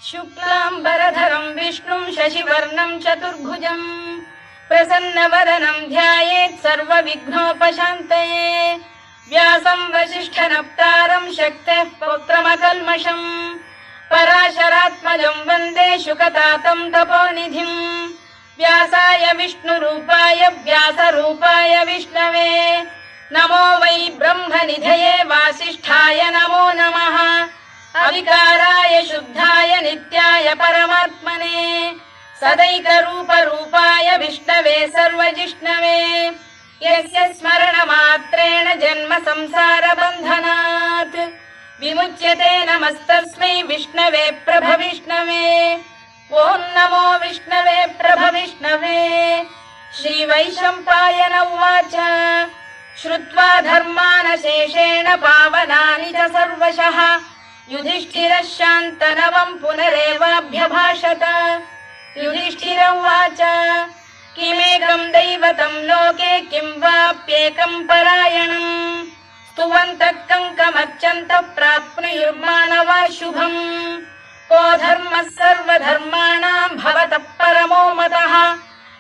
शुक्लाम्बरधरं विष्णुं शशिवर्णं चतुर्भुजं प्रसन्नवदनं ध्यायेत् सर्वविघ्नोपशान्तये। व्यासं वसिष्ठनप्तारं शक्तेः पौत्रमकल्मषम् पराशरात्मजं वन्दे शुकतातं तपोनिधिं। व्यासाय विष्णुरूपाय व्यासरूपाय विष्णवे नमो वै ब्रह्मनिधये वासिष्ठाय नमो नमः। अविकाराय शुद्धाय नित्याय परमात्मने सदैकरूपरूपाय विष्णवे सर्वजिष्णवे यस्य स्मरणमात्रेण जन्म संसारबन्धनात् विमुच्यते नमस्तस्मै विष्णवे प्रभविष्णवे। ॐ नमो विष्णवे प्रभविष्णवे। श्रीवैशम्पायन उवाच श्रुत्वा धर्मानशेषेण पावनानि च सर्वशः युधिष्ठिरः शान्तनवं पुनरेवाभ्यभाषत। युधिष्ठिर उवाच किमेकं दैवतं लोके किं वाप्येकं परायणम् स्तुवन्तः कङ्कमर्चन्तः प्राप्नुयुर्मानवा शुभम्। को धर्मः सर्वधर्माणां भवतः परमो मतः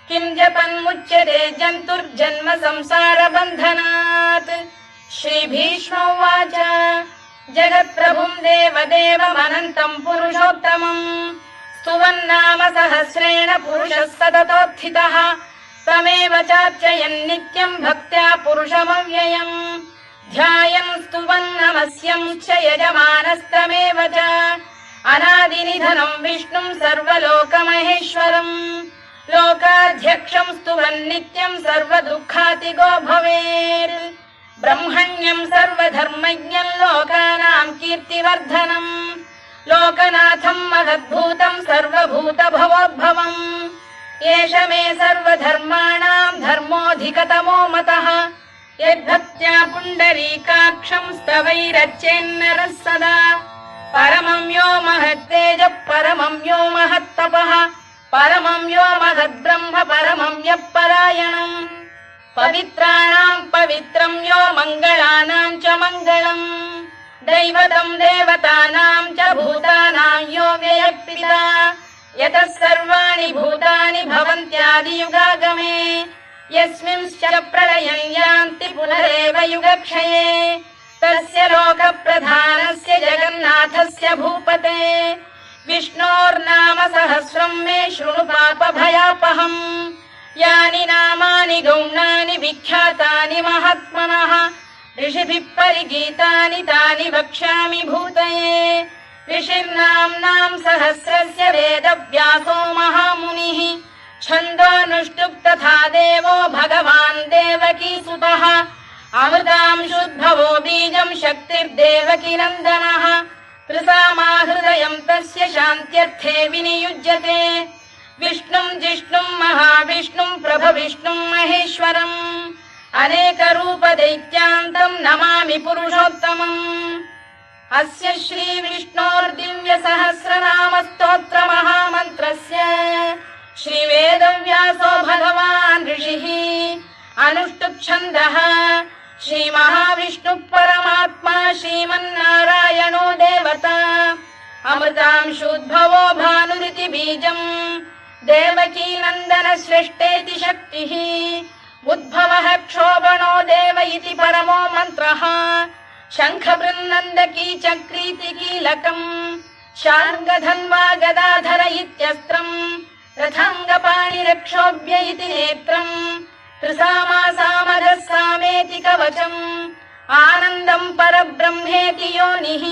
किं जपन्मुच्यते जन्तुर्जन्म संसारबन्धनात्। श्रीभीष्म उवाच जगत्प्रभुं देवदेवमनन्तं पुरुषोत्तमम् स्तुवन्नाम सहस्रेण पुरुषः सततोत्थितः तमेव चार्चयन् नित्यं भक्त्या पुरुषमव्ययम् ध्यायन् स्तुवन् नमस्यं च यजमानस्तमेव च अनादिनिधनं विष्णुं सर्वलोकमहेश्वरम् लोकाध्यक्षं स्तुवन् नित्यं सर्वदुःखातिगो भवेत्। ब्रह्मण्यं सर्वधर्मज्ञं लोकानां कीर्तिवर्धनम् लोकनाथं महद्भूतं सर्वभूतभवोद्भवम् एष मे सर्वधर्माणां धर्मोऽधिकतमो मतः यद्भक्त्या पुण्डरीकाक्षं स्तवैरच्चेन्नरः सदा परमं यो महत्तेजः परमं यो महत्तपः परमं यो महद्ब्रह्म परमं यः परायणम् पवित्राणां पवित्रं यो मङ्गलानां च मङ्गलम् दैवतं देवतानां च भूतानां यो व्ययः यतः सर्वाणि भूतानि भवन्त्यादियुगागमे यस्मिंश्च प्रलयं यान्ति पुनरेव युगक्षये तस्य लोकप्रधानस्य जगन्नाथस्य भूपते विष्णोर्नाम सहस्रं मे शृणु पापभयापहम्। यानि नामानि गौणानि विख्यातानि महात्मनः ऋषिभिः परिगीतानि तानि वक्ष्यामि भूतये। ऋषिर्नाम्नां सहस्रस्य वेदव्यासो महामुनिः छन्दोऽनुष्टुप् तथा देवो भगवान् देवकीसुतः अमृतांशुद्भवो बीजं शक्तिर्देवकीनन्दनः त्रिसामाहृदयं तस्य शान्त्यर्थे विनियुज्यते विष्णुं जिष्णुं महाविष्णुं प्रभविष्णुं महेश्वरम् अनेकरूपदैत्यान्तं नमामि पुरुषोत्तमम्। अस्य श्रीविष्णोर्दिव्यसहस्रनामस्तोत्रमहामन्त्रस्य श्रीवेदव्यासो भगवान् ऋषिः अनुष्टुप्छन्दः श्रीमहाविष्णुः परमात्मा श्रीमन्नारायणो देवता अमृतांशुद्भवो भानुरिति बीजम् देवकीनन्दन श्रेष्ठेति शक्तिः उद्भवः क्षोभणो देव इति परमो मन्त्रः शङ्खबृन्नन्दकी चक्रीति कीलकम् शार्ङ्गधन्वा गदाधर इत्यस्त्रम् रथाङ्गपाणिरक्षोभ्य इति नेत्रम् त्रिसामासामरः सामेति कवचम् आनन्दं परब्रह्मेति योनिः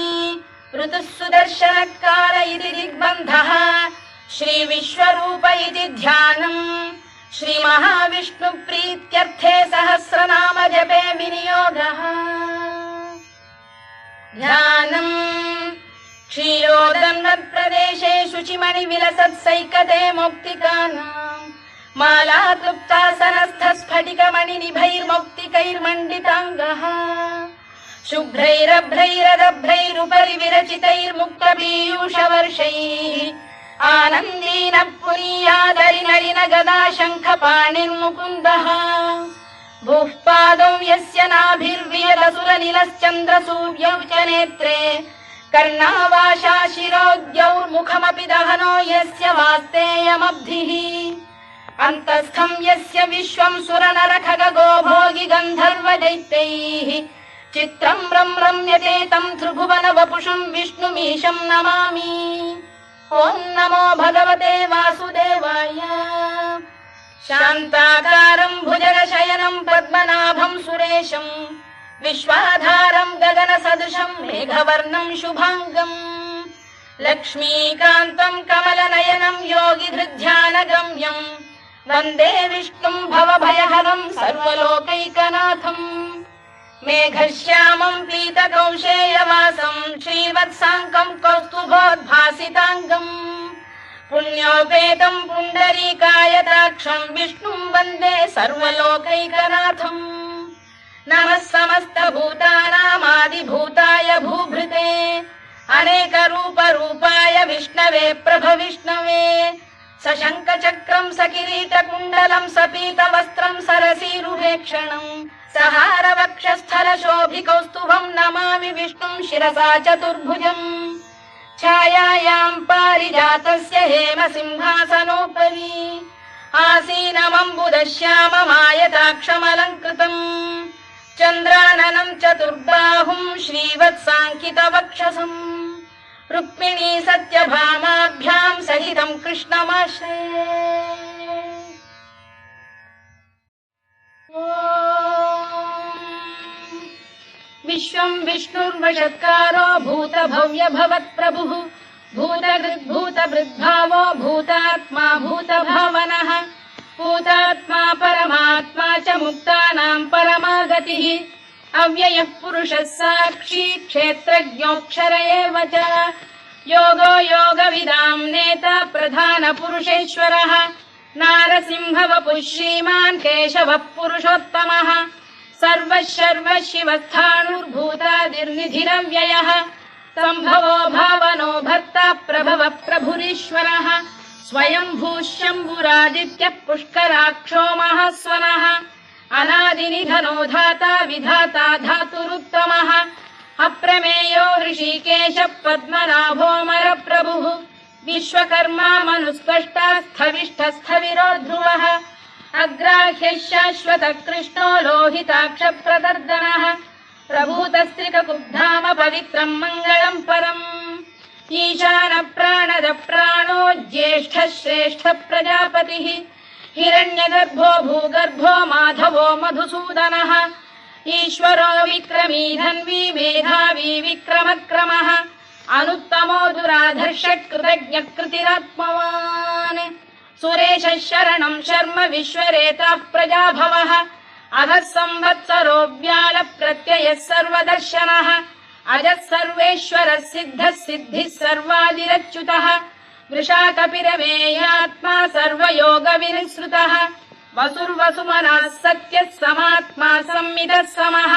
ऋतुः सुदर्शनकाल इति दिग्बन्धः श्रीविश्वरूप इति ध्यानम् श्रीमहाविष्णुप्रीत्यर्थे सहस्रनाम जपे विनियोगः। ध्यानम् क्षीरोदन्वत्प्रदेशे शुचिमणिविलसत्सैकते मौक्तिकानाम् मालाक्लुप्तासनस्थस्फटिकमणिनिभैर्मौक्तिकैर्मण्डिताङ्गः शुभ्रैरभ्रैरदभ्रैरुपरि विरचितैर्मुक्तपीयूषवर्षैः आनन्दीनः पुरीयादरिनलिन गदा शङ्खपाणिर्मुकुन्दः भूः पादौ यस्य नाभिर्वियदसुरनिलश्चन्द्रसूर्यौ च नेत्रे कर्णावाशा शिरोद्यौर्मुखमपि दहनो यस्य वास्तेयमब्धिः अन्तस्थं यस्य विश्वं सुरनरखगो भोगि गन्धर्व दैत्यैः चित्रं रम्यते तं त्रिभुवन वपुषं विष्णुमीशं नमामि। ॐ नमो भगवते वासुदेवाय। शान्ताकारं भुजगशयनं पद्मनाभं सुरेशं विश्वाधारं गगनसदृशं मेघवर्णं शुभाङ्गं लक्ष्मीकान्तं कमलनयनं योगिधृध्यानगम्यं वन्दे विष्णुं भवभयहरं सर्वलोकैकनाथम्। मेघश्यामं पीतकौशेयवासं श्रीवत्साङ्कं कौस्तुभोद्भासिताङ्गम् पुण्योपेतं पुण्डरीकायताक्षं विष्णुं वन्दे सर्वलोकैकनाथम्। नमः समस्तभूतानामादिभूताय भूभृते अनेकरूपरूपाय विष्णवे प्रभविष्णवे सशङ्खचक्रं सकिरीटकुण्डलं सपीतवस्त्रं सरसीरुभेक्षणं सहारवक्षस्थलशोभिकौस्तुभं नमामि विष्णुं शिरसा चतुर्भुजम्। छायायां पारिजातस्य हेमसिंहासनोपरि आसीनमम्बुदश्याममायताक्षमलङ्कृतम् चन्द्राननं चतुर्बाहुं श्रीवत्साङ्कितवक्षसम् रुक्मिणी सत्यभामाभ्यां सहितं कृष्णमाश्रये। विश्वं विष्णुर्वषत्कारो भूतभव्य भवत्प्रभुः भूतभृद्भावो भूतात्मा भूतभावनः भूतात्मा परमात्मा च मुक्तानां परमागतिः अव्ययः पुरुषः साक्षी क्षेत्रज्ञोऽक्षर एव च योगो योगविदां नेता प्रधानपुरुषेश्वरः नारसिंहवपुः श्रीमान् केशवः पुरुषोत्तमः सर्वः शिवस्थाणुर्भूतादिर्निधिरव्ययः सम्भवो भावनो भर्ता प्रभवः प्रभुरीश्वरः स्वयंभूः शम्भुरादित्यः पुष्कराक्षो महास्वनः अनादिनिधनो धाता विधाता धातुरुत्तमः अप्रमेयो ऋषिकेश पद्मनाभोऽमरप्रभुः विश्वकर्मा मनुस्पष्टा स्थविष्ठस्थविरो ध्रुवः अग्राह्यः शाश्वतः कृष्णो लोहिताक्षप्रदर्दनः प्रभूतस्त्रिककुब्धाम पवित्रं मङ्गलं परम् ईशानप्राणदप्राणो ज्येष्ठः श्रेष्ठः प्रजापतिः हिरण्यगर्भो भूगर्भो माधवो मधुसूदनः ईश्वरो विक्रमी धन्वी मेधावी विक्रमक्रमः अनुत्तमो दुराधर्षः कृतज्ञकृतिरात्मवान् सुरेशः शरणं शर्म विश्वरेता प्रजाभवः अधः संवत्सरो व्यालप्रत्ययः सर्वदर्शनः अजः सर्वेश्वरः सिद्धः सिद्धिः सर्वादिरच्युतः वृषाकपिरमेयात्मा सर्वयोगविनिसृतः वसुर्वसुमनः सत्यः समात्मा संमितः समः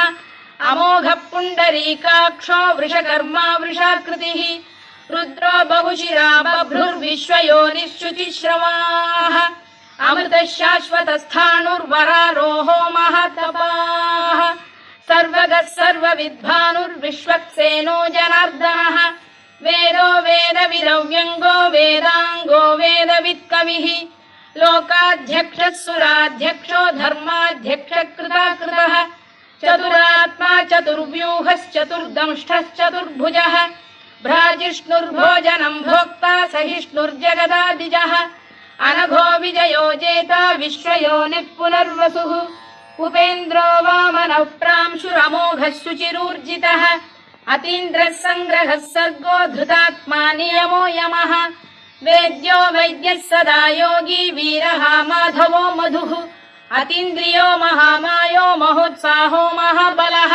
अमोघः पुण्डरीकाक्षो वृषकर्मा वृषाकृतिः रुद्रो बहुशिरा बभ्रुर्विश्वयोनिश्रुतिश्रवाः अमृतः शाश्वतस्थाणुर्वरारोहो महातपाः सर्वगः सर्वविद्भानुर्विश्वक्सेनो जनार्दनः वेदो वेदविदव्यङ्गो वेदाङ्गो वेदवित्कविः लोकाध्यक्षः सुराध्यक्षो धर्माध्यक्षः कृताकृतः चतुरात्मा चतुर्व्यूहश्चतुर्दंष्टश्चतुर्भुजः भ्राजिष्णुर्भोजनं भोक्ता सहिष्णुर्जगदादिजः अनघो विजयो जेता विश्वयोनिः पुनर्वसुः उपेन्द्रो वामनः प्रांशुरमोघः शुचिरूर्जितः अतीन्द्रः सङ्ग्रहः सर्गो धृतात्मा नियमो यमः वेद्यो वैद्यः सदा योगी वीरः माधवो मधुः अतीन्द्रियो महामायो महोत्साहो महाबलः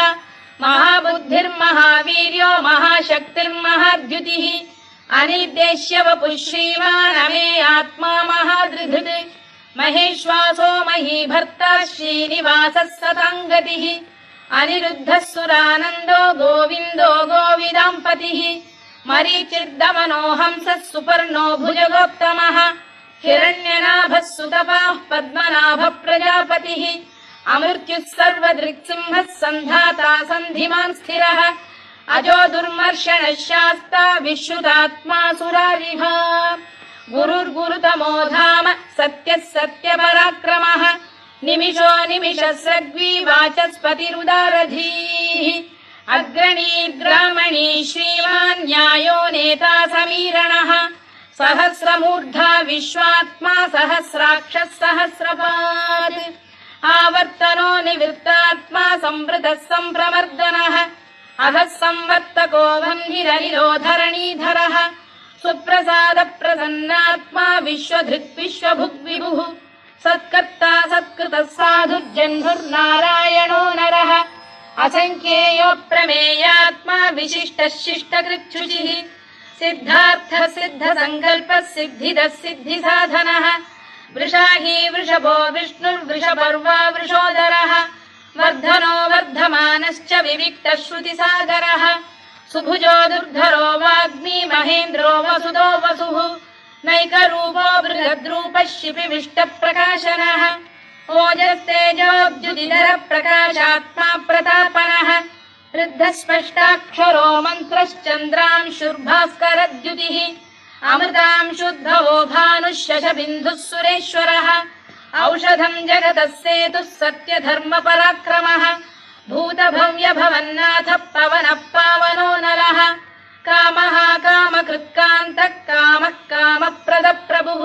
महाबुद्धिर्महावीर्यो महाशक्तिर्महाद्युतिः अनिर्देश्य वपुः श्रीमान् अमे आत्मा महादृधृत् महेश्वासो महीभर्ता श्रीनिवासः सताङ्गतिः अनिरुद्धः सुरानन्दो गोविन्दो गोविदाम्पतिः मरीचिर्दमनो हंसः सुपर्णो भुजगोत्तमः हिरण्यनाभः सुतपाः पद्मनाभः प्रजापतिः अमृत्युः सर्वदृक्सिंहः सन्धाता सन्धिमान् स्थिरः अजो दुर्मर्षणः शास्ता विश्रुतात्मा सुरारिः गुरुर्गुरुतमो धाम सत्यः सत्यपराक्रमः निमिषो निमिषस्रग्वी वाचस्पतिरुदारधीः अग्रणी श्रीमान् न्यायो नेता समीरणः सहस्रमूर्धा विश्वात्मा सहस्राक्षः सहस्रपात् आवर्तनो निवृत्तात्मा संवृतः सम्प्रमर्दनः अधः संवर्तको वह्निरनिरोधरणीधरः सुप्रसाद प्रसन्नात्मा विश्वधृक् विश्वभुग्विभुः सत्कर्ता सत्कृतः साधुर्जह्नुर्नारायणो नरः असङ्ख्येयो प्रमेयात्मा विशिष्टः शिष्टकृच्छुचिः सिद्धार्थः सिद्धसङ्कल्पः सिद्धिदः सिद्धिसाधनः वृषाही वृषभो विष्णुर्वृषपर्वा वृषोदरः वर्धनो वर्धमानश्च विविक्तः श्रुतिसागरः सुभुजो दुर्धरो वाग्मी महेन्द्रो वसुदो वसुः नैकरूपो बृहद्रूपः शिपिविष्टप्रकाशनः ओजस्तेजोऽब्जुदिधर प्रकाशात्मा प्रतापनः वृद्धस्पष्टाक्षरो मन्त्रश्चन्द्रांशुर्भास्करद्युतिः अमृतांशुद्धवो भानुः शशबिन्दुः सुरेश्वरः औषधम् जगतः सेतुः सत्यधर्मपराक्रमः भूतभव्यभवन्नाथः पवनः पावनो नरः कामः कामकृत्कान्तः कामः कामप्रदप्रभुः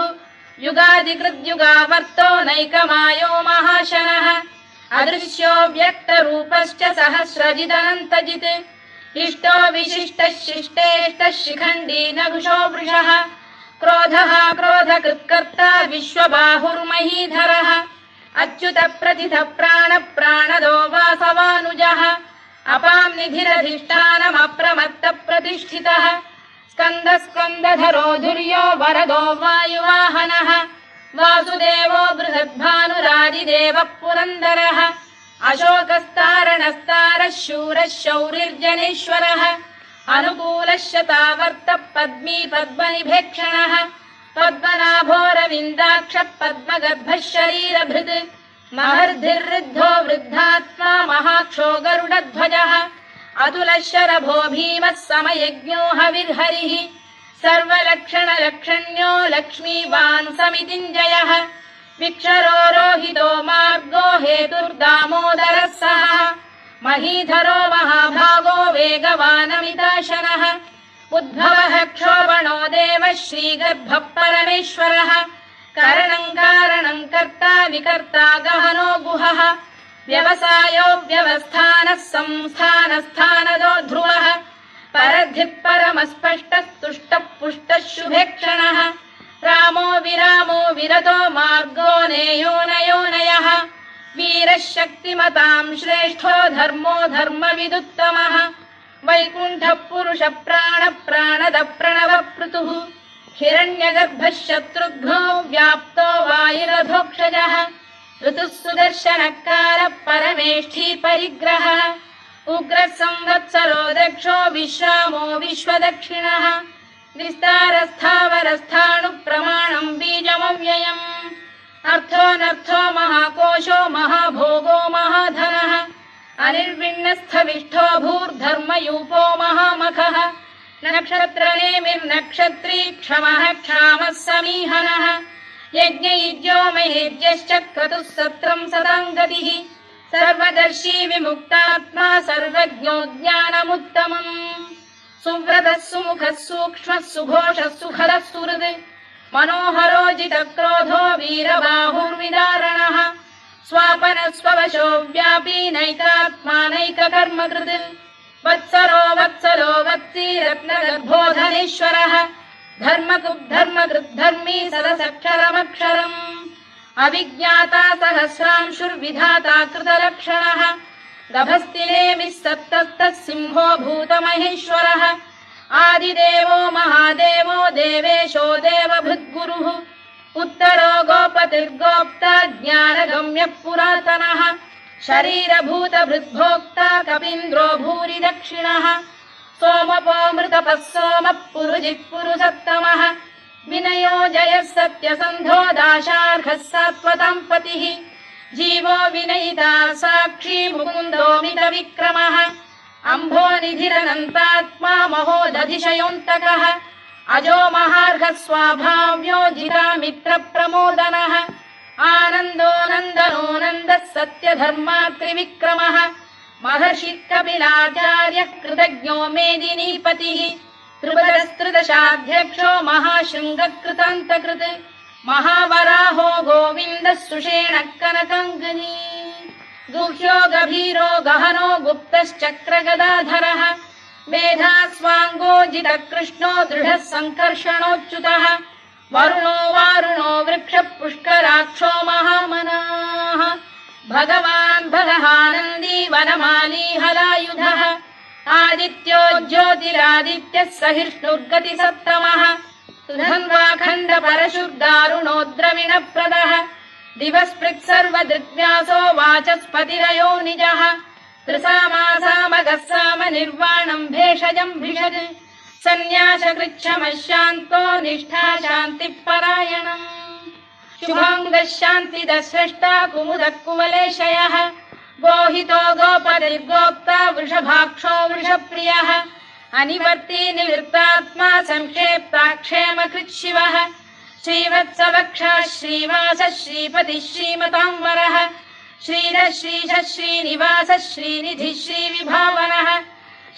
युगादिकृद्युगावर्तो नैकमायो महाशनः अदृश्यो व्यक्तरूपश्च सहस्रजिदनन्तजित् इष्टो विशिष्टः शिष्टेष्टः शिखण्डी नघुषो वृषः क्रोधः क्रोधकृत्कर्ता विश्वबाहुर्महीधरः अच्युत प्रथित प्राणदो वासवानुजः अपां निधिरधिष्ठानमप्रमत्त प्रतिष्ठितः स्कन्दधरो धुर्यो वरदो वायुवाहनः वासुदेवो बृहद्भानुरादिदेवः पुरन्दरः अशोकस्तारणस्तारः शूरः शौरिर्जनेश्वरः अनुकूलः शतावर्तः पद्मी पद्मनिभेक्षणः पद्मनाभोरविन्दाक्षः पद्मगर्भः शरीरभृत् महर्धिर्वृद्धो वृद्धात्मा महाक्षो गरुडध्वजः अतुलः शरभो भीमः समयज्ञो हविर्हरिः सर्वलक्षणलक्षण्यो लक्ष्मीवान् समितिञ्जयः विक्षरो रोहितो मार्गो हेतुर्दामोदरः सः महीधरो महाभागो वेगवानमिताशनः उद्भवः क्षोभणो देवः श्रीगर्भः परमेश्वरः करणम् कारणम् कर्ता विकर्ता गहनो गुहः व्यवसायो व्यवस्थानः संस्थानस्थानदो ध्रुवः परद्धिः परमस्पष्टः तुष्टः पुष्टः शुभेक्षणः रामो विरामो विरतो मार्गो नेयोनयोनयः वीरः शक्तिमताम् श्रेष्ठो धर्मो धर्मविदुत्तमः वैकुण्ठः पुरुष प्राणद प्रणवपृतुः हिरण्यगर्भः शत्रुघ्नो व्याप्तो वायुरधोक्षजः ऋतुः सुदर्शनकारः परमेष्ठी परिग्रहः उग्रः संवत्सरो दक्षो विश्रामो विश्वदक्षिणः विस्तारस्थावरस्थाणुः प्रमाणम् बीजमव्ययम् अर्थोऽनर्थो महाकोशो महाभोगो महाधनः अनिर्विण्णस्थविष्ठो भूर्धर्मयूपो महामखः नक्षत्रनेमिर्नक्षत्री क्षमः क्षामः समीहनः यज्ञयुज्यो महेज्यश्च क्रतुः सत्रम् सताम् गतिः सर्वदर्शी विमुक्तात्मा सर्वज्ञो ज्ञानमुत्तमम् सुव्रतः सुमुखः सूक्ष्मः सुघोषः सुखदः सुहृद् मनोहरोजितक्रोधो वीरबाहुर्विदारणः स्वापनः स्ववशो व्यापी नैकात्मा नैककर्मकृत् वत्सरो वत्सी रत्नगर्भोधनेश्वरः धर्मकृद्धर्मी सदसक्षरमक्षरम् अविज्ञाता सहस्रांशुर्विधाता कृतलक्षणः गभस्तिनेमिः सप्तस्तः सिंहो भूतमहेश्वरः आदिदेवो महादेवो देवेशो देवभृद्गुरुः उत्तरो गोपतिर्गोप्ता ज्ञानगम्यः पुरातनः शरीरभूतभृद्भोक्ता कपीन्द्रो भूरि दक्षिणः सोमपोऽमृतपः सोमः पुरुजित् पुरुषत्तमः विनयो जयः सत्यसन्धो दाशार्हः सात्वताम् पतिः जीवो विनयिता साक्षी मुकुन्दो मितविक्रमः अम्भोनिधिरनन्तात्मा महोदधिशयोऽन्तकः अजो महार्घः स्वाभाव्यो जितामित्रप्रमोदनः आनन्दो नन्दनो नन्दः सत्यधर्मात्रिविक्रमः महर्षि कपिलाचार्यः कृतज्ञो मेदिनीपतिः त्रिपदस्त्रिदशाध्यक्षो महाशृङ्गकृतान्तकृत् महावराहो गोविन्दः सुषेणः कनकाङ्गनी गुह्यो गभीरो गहनो गुप्तश्चक्रगदाधरः मेधास्वाङ्गोजितः कृष्णो दृढः सङ्कर्षणोच्युतः वरुणो वारुणो वृक्षः पुष्कराक्षो महामनाः भगवान् भगहानन्दी वनमाली हलायुधः आदित्यो ज्योतिरादित्यः सहिष्णुर्गतिसत्तमः सुधन्वाखण्ड परशुर्दारुणो द्रविणप्रदः दिवस्पृक् सर्वदृग्व्यासो वाचस्पतिरयो निजः त्रिसामासामगः साम निर्वाणम् भेषजम् भिषज सन्न्यासकृच्छमः शान्तो निष्ठा शान्तिपरायणम् शुभाङ्गः शान्तिदः स्रष्टा कुमुदः कुवलेशयः गोहितो गोपतिर्गोप्ता वृषभाक्षो वृषप्रियः अनिवर्ती निवृत्तात्मा संक्षेप्ताक्षेमकृत् शिवः श्रीवत्सवक्षः श्रीवासः श्रीपतिः श्रीमताम्बरः श्रीधः श्रीशः श्रीनिवासः श्रीनिधिः श्रीविभावनः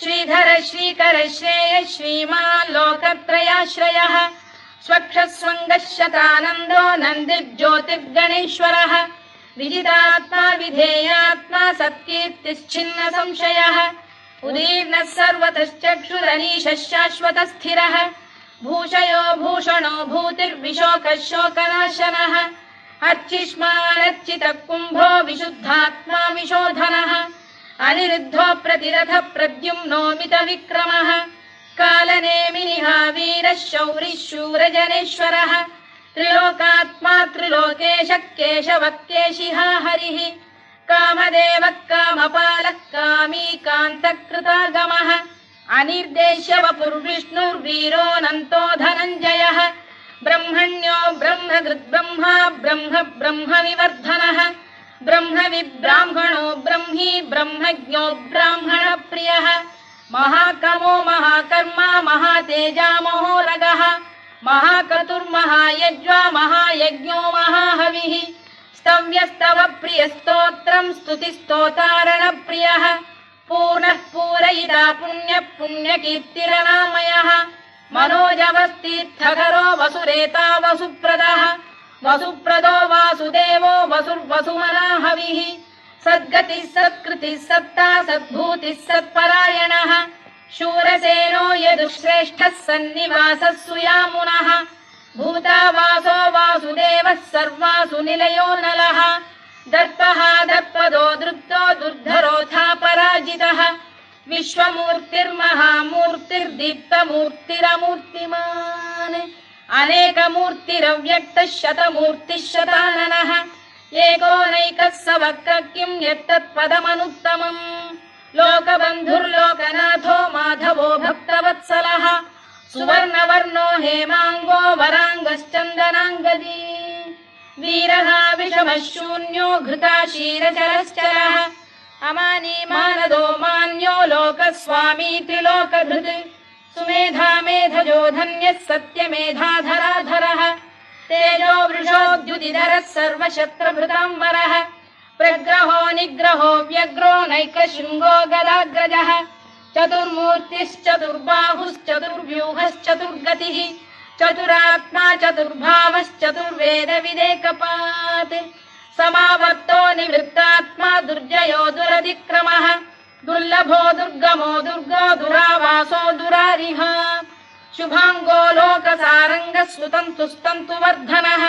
श्रीधरः श्रीकरः श्रेयः श्रीमान् लोकत्रयाश्रयः स्वक्षः स्वङ्गः शतानन्दो नन्दिर्ज्योतिर्गणेश्वरः विजितात्मा विधेयात्मा सत्कीर्तिश्छिन्न संशयः उदीर्णः सर्वतश्चक्षुरनीशः शाश्वतः स्थिरः भूषयो भूषणो भूतिर्विशोकः शोकनाशनः अर्चिष्मानर्चितः कुम्भो विशुद्धात्मा विशोधनः अनिरुद्धो प्रतिरथः प्रद्युम्नोमित विक्रमः कालनेमिनिः वीरः शौरिः शूरजनेश्वरः त्रिलोकात्मा त्रिलोकेशः केशवः केशिहा हरिः कामदेवः कामपालः कामी कान्तकृतागमः अनिर्देश्य वपुर्विष्णुर्वीरोऽनन्तो धनञ्जयः ब्रह्मण्यो ब्रह्मकृद्ब्रह्मा ब्रह्म ब्रह्मविवर्धनः ब्रह्मविब्राह्मणो ब्रह्मी ब्रह्मज्ञो ब्राह्मणप्रियः महाकमो महाकर्मा महातेजा महोरगः महाक्रतुर्महायज्वा महायज्ञो महाहविः स्तव्यस्तव प्रियस्तोत्रम् स्तुतिस्तोतारणप्रियः पूर्णः पूरयिता पुण्यः पुण्यकीर्तिरनामयः मनोजवस्तीर्थकरो वसुरेता वसुप्रदः वसुप्रदो वासुदेवो वसुर्वसुमनाहविः सद्गतिः सत्कृतिः सत्ता सद्भूतिः सत्परायणः शूरसेनो यदुश्रेष्ठः सन्निवासः सुयामुनः भूतावासो वासुदेवः सर्वासु निलयो नलः दर्पः दर्पदो दृप्तो दुर्धरोऽथा पराजितः विश्वमूर्तिर्महामूर्तिर्दीप्तमूर्तिरमूर्तिमान् अनेकमूर्तिरव्यक्तः शतमूर्तिः शताननः एकोनैकः स वक्र किम् यत्तत्पदमनुत्तमम् लोकबन्धुर्लोकनाथो माधवो भक्तवत्सलः सुवर्णवर्णो हेमाङ्गो वराङ्गश्चन्दनाङ्गदी वीरः विषमः शून्यो घृता क्षीरचरश्चरः अमानी मानदो मान्यो लोकस्वामी त्रिलोकधृत् सुमेधा मेधजो धन्यः सत्यमेधाधराधरः तेजो वृषोद्युतिधरः सर्वशत्रभृताम्बरः प्रग्रहो निग्रहो व्यग्रो नैकशृङ्गो गदाग्रजः चतुर्मूर्तिश्चतुर्बाहुश्चतुर्व्यूहश्चतुर्गतिः चतुरात्मा चतुर्भावश्चतुर्वेदविदेकपात् समावर्तो निवृत्तात्मा दुर्जयो दुरतिक्रमः दुर्लभो दुर्गमो दुर्गो दुरावासो दुरारिः शुभाङ्गो लोकसारङ्गः सुतन्तुस्तन्तु वर्धनः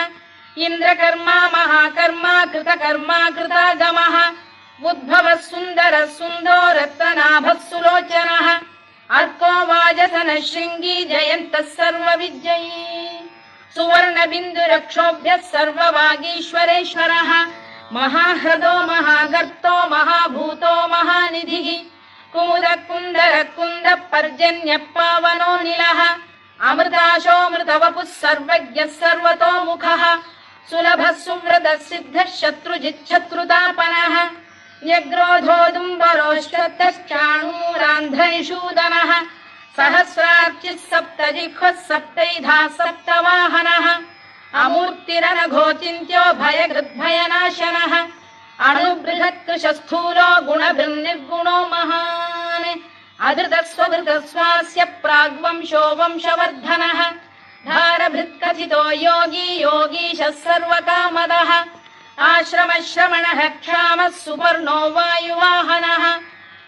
इन्द्रकर्मा महाकर्मा कृतकर्मा कृतागमः उद्भवः सुन्दरः सुन्दो रत्ननाभः सुलोचनः अर्को वाजसनः शृङ्गी जयन्तः सर्वविजयी सुवर्णबिन्दुरक्षोभ्यः सर्ववागीश्वरेश्वरः महाह्रदो महागर्तो महाभूतो महानिधिः कुमुदः कुन्दरः कुन्दः पर्जन्यः पावनो निलः अमृताशोऽमृतवपुः सर्वज्ञः सर्वतोमुखः सुलभः सुव्रतः सिद्धः शत्रुजिच्छत्रुतापनः न्यग्रोधोदुम्बरोश्चतश्चाणूरान्ध्रैषूदनः सहस्रार्चिः सप्तजिह्वः सप्तैधा सप्तवाहनः अमूर्तिरनघोचिन्त्यो भयकृद्भयनाशनः अणुबृहत्कृशस्थूलो गुणभृन्निर्गुणो महान् अधृतस्वधृतस्वास्य प्राग्वंशो वंशवर्धनः धारभृत्कथितो योगी योगीशः सर्वकामदः आश्रमश्रमणः क्षामः सुपर्णो वायुवाहनः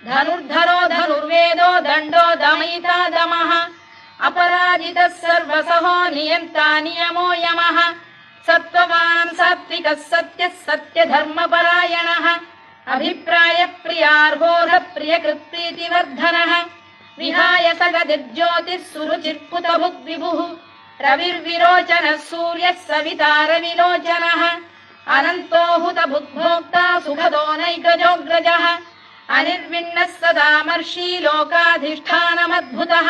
धनुर्धरो धनुर्वेदो दण्डो दमयिता दमः अपराजितः सर्वसहो नियन्ता नियमो यमः सत्त्ववान् सात्विकः सत्यः सत्यधर्मपरायणः अभिप्रायप्रियार्होः प्रियकृत्प्रीतिवर्धनः विहाय सगदिर्ज्योतिः सुरुचिर्पुतभुग्विभुः रविर्विरोचनः सूर्यः सवितारविलोचनः अनन्तो हुतभुग्भोक्ता सुखदो नैकजोऽग्रजः अनिर्विण्णः सदामर्षी लोकाधिष्ठानमद्भुतः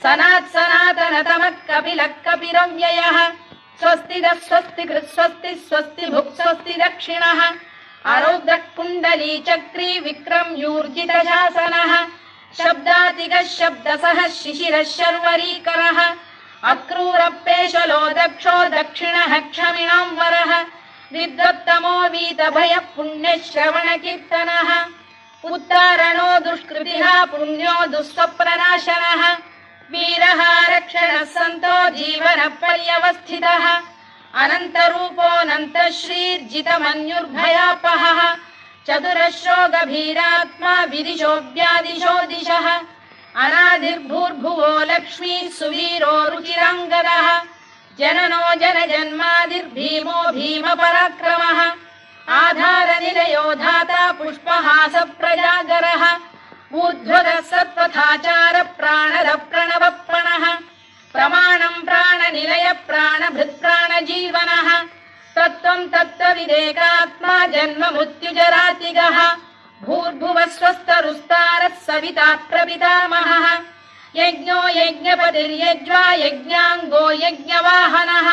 सनात्सनातनतमः कपिलः कपिरव्ययः स्वस्तिदः स्वस्तिकृत् स्वस्ति स्वस्ति भुक् स्वस्ति दक्षिणः आरौद्रः कुण्डली चक्री विक्रम्यूर्जितशासनः शब्दातिगः शब्दसः शिशिरः शर्वरीकरः अक्रूरपेशलो दक्षो दक्षिणः क्षमिणाम्बरः विद्वत्तमो वीतभयः पुण्यश्रवणकीर्तनः उत्तारणो दुष्कृतिः पुण्यो दुःस्वप्ननाशनः वीरः रक्षणः सन्तो जीवनपर्यवस्थितः अनन्तरूपोऽनन्तश्रीर्जितमन्युर्भयापहः चतुरश्रो गभीरात्मा विदिशो व्यादिशो दिशः अनादिर्भूर्भुवो लक्ष्मी सुवीरो रुचिराङ्गदः जननो जनजन्मादिर्भीमो भीमपराक्रमः आधारनिलयो धाता पुष्पहास प्रजागरः ऊर्ध्वगः सत्त्वथाचार प्राणद प्रणवप्रणः प्रमाणम् प्राणनिलय प्राणभृत्प्राणजीवनः तत्त्वम् तत्त्वविदेकात्मा जन्म मृत्युजरातिगः भूर्भुवः स्वस्तरुस्तारः सविता प्रपितामहः यज्ञो यज्ञपतिर्यज्वा यज्ञाङ्गो यज्ञवाहनः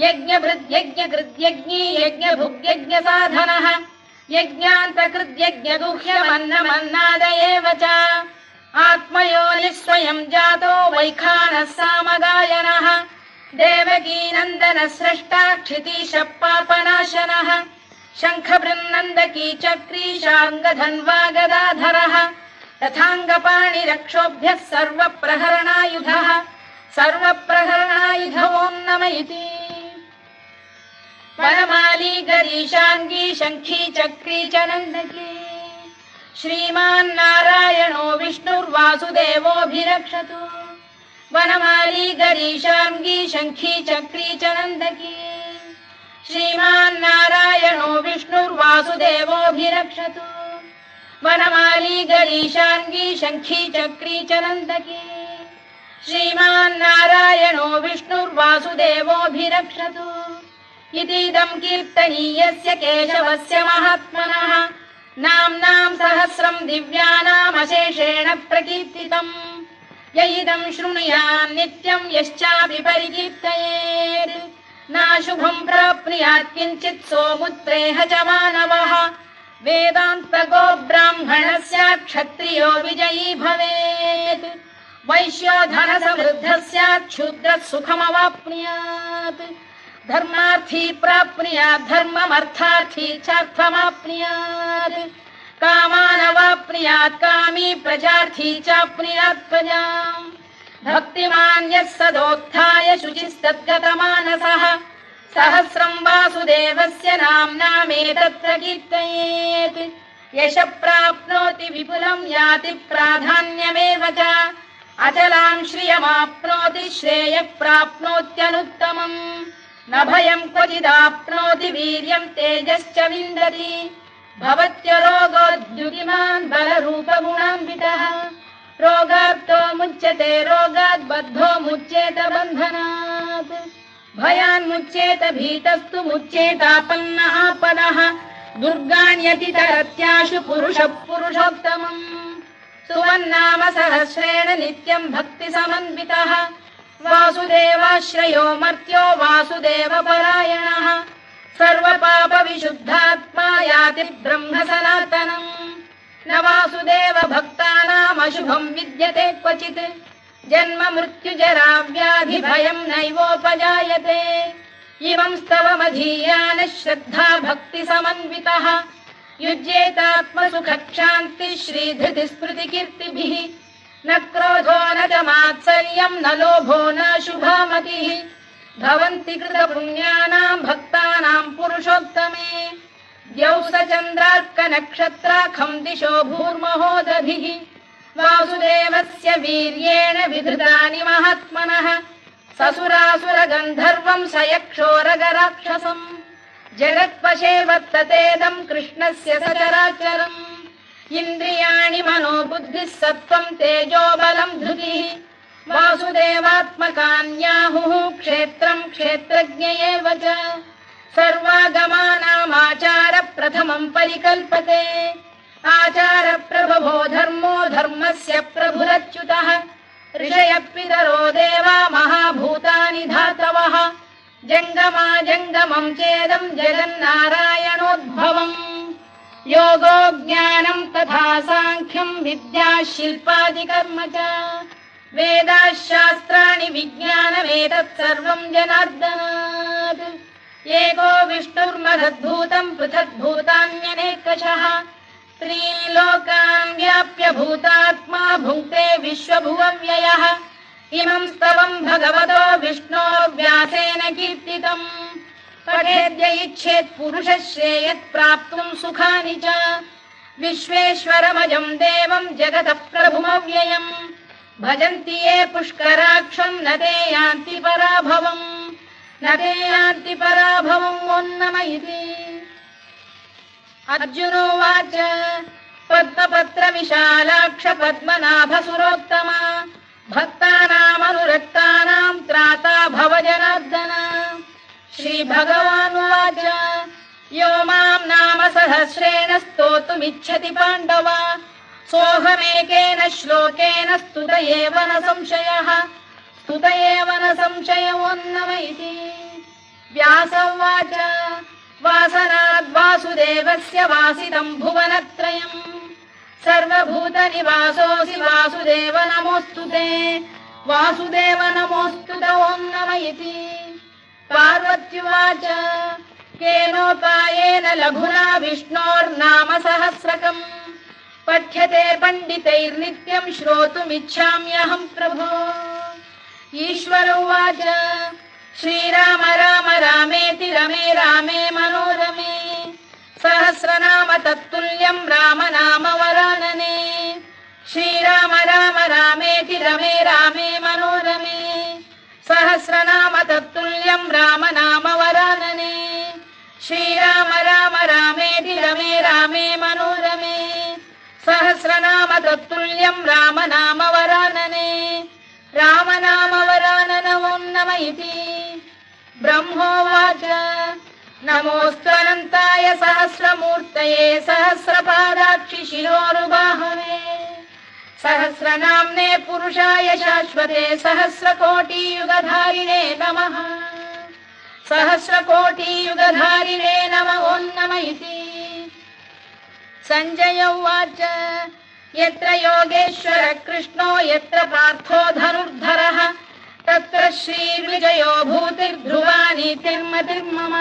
यज्ञभृद्यज्ञकृद्यज्ञी यज्ञभुग्यज्ञसाधनः यज्ञान्तकृद्यज्ञगुह्यमन्नमन्नाद एव च आत्मयोनिः स्वयं जातो वैखानः सामगायनः देवकीनन्दनः स्रष्टा क्षितीशः पापनाशनः शङ्खबृन्नन्दकी चक्री शार्ङ्गधन्वा गदाधरः तथाङ्गपाणिरक्षोभ्यः सर्वप्रहरणायुधः सर्वप्रहरणायुधो नम इति वनमाली गरीशाङ्गी शङ्खी चक्री च नन्दकी श्रीमान्नारायणो विष्णुर्वासुदेवोऽभिरक्षतु वनमाली गरीशाङ्गी शङ्खी चक्री च नन्दकी श्रीमान्नारायणो विष्णुर्वासुदेवोऽभिरक्षतु वनमाली गरीशाङ्गी शङ्खी चक्री च नन्दकी श्रीमान्नारायणो विष्णुर्वासुदेवोऽभिरक्षतु इतीदम् कीर्तनीयस्य केशवस्य महात्मनः नाम्नाम् सहस्रम् दिव्यानामशेषेण प्रकीर्तितम् य इदम् शृणुयान् नित्यम् यश्चापि परिकीर्तयेत् नाशुभम् प्राप्नुयात् किञ्चित् सोमुत्रेह च मानवः वेदान्तको ब्राह्मणः स्यात् क्षत्रियो विजयी भवेत् वैश्यो धनसमृद्धः स्यात् क्षुद्रः सुखमवाप्नुयात् धर्मार्थी प्राप्नुयात् धर्ममर्थार्थी चार्थमाप्नुयात् कामानवाप्नुयात् कामी प्रजार्थी चाप्नुयात् प्रजाम् भक्तिमान् यः सदोत्थाय शुचिस्तद्गतमानसः सहस्रम् वासुदेवस्य नाम्नामेतत्र कीर्तयेत् यशः प्राप्नोति विपुलम् याति प्राधान्यमेव च अचलाम् श्रियमाप्नोति श्रेयः प्राप्नोत्यनुत्तमम् न भयम् क्वचिदाप्नोति वीर्यम् तेजश्च विन्दति भवत्यरोगोद्युतिमान् बलरूपगुणान्वितः रोगार्तो मुच्यते रोगात् बद्धो मुच्येत बन्धनात् भयान्मुच्येत भीतस्तु मुच्येतापन्न आपदः दुर्गाण्यतितरत्याशु पुरुषः पुरुषोत्तमम् सुवन्नाम सहस्रेण नित्यम् भक्तिसमन्वितः वासुदेवाश्रयो मर्त्यो वासुदेवपरायणः सर्वपापविशुद्धात्मा याति ब्रह्म सनातनम् न वासुदेव भक्तानामशुभम् विद्यते क्वचित् जन्म मृत्युजरा व्याधि भयम् नैवोपजायते इमं स्तवमधीयानः श्रद्धा भक्ति समन्वितः युज्येतात्मसुखक्षान्तिः श्रीधृतिस्मृतिकीर्तिभिः न क्रोधो न च मात्सर्यम् न लोभो न शुभामतिः भवन्ति कृतपुण्यानाम् भक्तानाम् पुरुषोत्तमे द्यौसचन्द्रार्कनक्षत्राखम् दिशो भूर्महोदधिः वासुदेवस्य वीर्येण विधृतानि महात्मनः ससुरासुरगन्धर्वम् स यक्षोरगराक्षसम् जगत्वशे वर्ततेदम् कृष्णस्य सचराचरम् इन्द्रियाणि मनो बुद्धिः सत्त्वम् तेजो बलम् धृतिः वासुदेवात्मकान्याहुः क्षेत्रम् क्षेत्रज्ञ एव च सर्वागमानामाचार प्रथमम् परिकल्पते आचार प्रभवो धर्मो धर्मस्य प्रभुरच्युतः ऋषयः पितरो देवा महाभूतानि धातवः जङ्गमा जङ्गमम् चेदम् जगन्नारायणोद्भवम् योगो ज्ञानम् तथा साङ्ख्यम् विद्या शिल्पादिकर्म च वेदाः शास्त्राणि विज्ञानमेतत् सर्वम् जनार्दनात् एको विष्णुर्महद्भूतम् पृथग्भूतान्यनेकशः त्रीन् लोकान् व्याप्य भूतात्मा भुङ्क्ते विश्वभुवव्ययः इमं स्तवम् भगवतो विष्णोर्व्यासेन कीर्तितम् पठेद्य इच्छेत् पुरुषः श्रेयत् प्राप्तुम् सुखानि च विश्वेश्वरमजम् देवम् जगतः प्रभुमव्ययम् भजन्ति ये पुष्कराक्षम् न ते यान्ति पराभवम् न ते यान्ति पराभवम् ओन्नमयिति अर्जुनोवाच पद्मपत्र विशालाक्ष पद्मनाभसुरोत्तमा भक्तानामनुरक्तानाम् त्राता भव जनार्दन श्रीभगवानुवाच यो माम् नाम सहस्रेण स्तोतुमिच्छति पाण्डव सोऽहमेकेन श्लोकेन स्तुत एव न संशयः स्तुत एव न संशयोऽन्नम इति व्यास उवाच वासनाद्वासुदेवस्य वासितम् भुवनत्रयम् सर्वभूतनिवासोऽसि वासुदेव नमोऽस्तु ते वासुदेव नमोऽस्तु ते ॐ नम इति पार्वत्युवाच केनोपायेन लघुना विष्णोर्नाम सहस्रकम् पठ्यते पण्डितैर्नित्यम् श्रोतुमिच्छाम्यहम् प्रभो ईश्वर उवाच श्रीराम राम रामेति रमे रामे मनोरमे सहस्रनाम तत्तुल्यम् राम नाम वरानने श्रीराम राम रामेति रमे रामे मनोरमे सहस्रनाम तत्तुल्यम् राम नाम वरानने श्रीराम राम रामेति रमे रामे मनोरमे सहस्रनाम तत्तुल्यम् राम नाम वरानने राम नाम वरानन ॐ नम इति ब्रह्मोवाच नमोऽस्त्वनन्ताय सहस्रमूर्तये सहस्रपादाक्षि शिरोरुबाहवे सहस्रनाम्ने पुरुषाय शाश्वते सहस्रकोटियुगधारिणे नमः सहस्रकोटियुगधारिणे नमः ॐ नम इति सञ्जय उवाच यत्र योगेश्वर कृष्णो यत्र पार्थो धनुर्धरः तत्र श्रीविजयो भूतिर्ध्रुवा नीतिर्मतिर्मम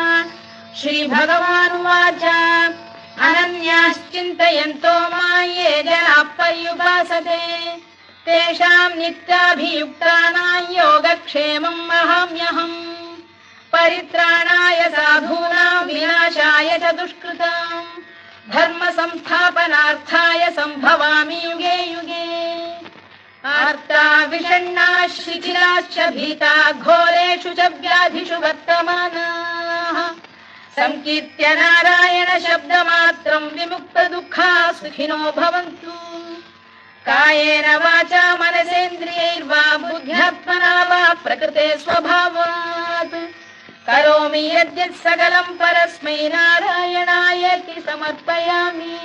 श्रीभगवानुवाच अनन्याश्चिन्तयन्तो मां ये जनाः पर्युपासते तेषाम् नित्याभियुक्तानां योगक्षेमम् वहाम्यहम् परित्राणाय साधूनां विनाशाय च दुष्कृताम् धर्म संस्थापनार्थाय सम्भवामि युगे युगे आर्ता विषण्णाः शिथिलाश्च भीता घोरेषु च व्याधिषु वर्तमानाः संकीर्त्य नारायण शब्दमात्रम् विमुक्त दुःखाः सुखिनो भवन्तु कायेन वाचा मनसेन्द्रियैर्वा बुद्ध्यात्मना वा प्रकृते स्वभावात् करोमि यद्यत् सकलम् परस्मै नारायणायेति समर्पयामि।